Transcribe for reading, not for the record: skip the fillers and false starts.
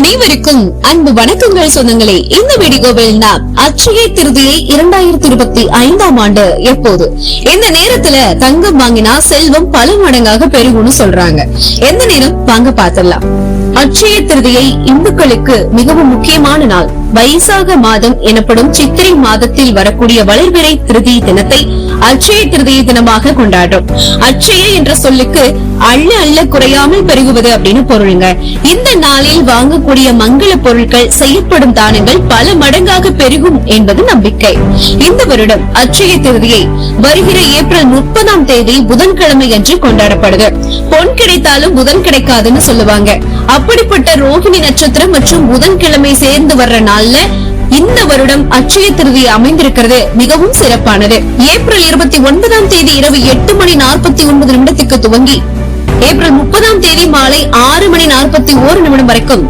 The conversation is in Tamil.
அனைவருக்கும் அன்பு வணக்கங்கள் சொந்தங்களே. இந்த வீடியோவில் நாம் அட்சய திருதியை 2025 ஆண்டு எப்போது, இந்த நேரத்துல தங்கம் வாங்கினா செல்வம் பல மடங்காக பெருகும்னு சொல்றாங்க. எந்த நேரம் வாங்க பாத்திரலாம். அட்சய திருதியை இந்துக்களுக்கு மிகவும் முக்கியமான நாள். வைசாக மாதம் எனப்படும் சித்திரை மாதத்தில் வரக்கூடிய வளர்பிறை திருதி தினத்தை அட்சய திருதியை தினமாக கொண்டாடுறோம். அட்சய என்ற சொல்லுக்கு அள்ள அள்ள குறையாமல் பெருகுவது அப்படின்னு பொருளுங்க. இந்த நாளில் வாங்கக்கூடிய மங்கள பொருட்கள், செய்யப்படும் தானங்கள் பல மடங்காக பெருகும் என்பது நம்பிக்கை. இந்த வருடம் அட்சய திருதியை வருகிற ஏப்ரல் 30ஆம் தேதி புதன்கிழமை அன்று கொண்டாடப்படுது. பொன் கிடைத்தாலும் புதன் கிடைக்காதுன்னு சொல்லுவாங்க. அப்படிப்பட்ட ரோகிணி நட்சத்திரம் மற்றும் புதன்கிழமை சேர்ந்து வர்ற நாள்ல இந்த வருடம் அட்சய திருதியை அமைந்திருக்கிறது மிகவும் சிறப்பானது. ஏப்ரல் 29ஆம் தேதி இரவு 8:49 துவங்கி ஏப்ரல் 30ஆம் தேதி மாலை 6:41 வரைக்கும்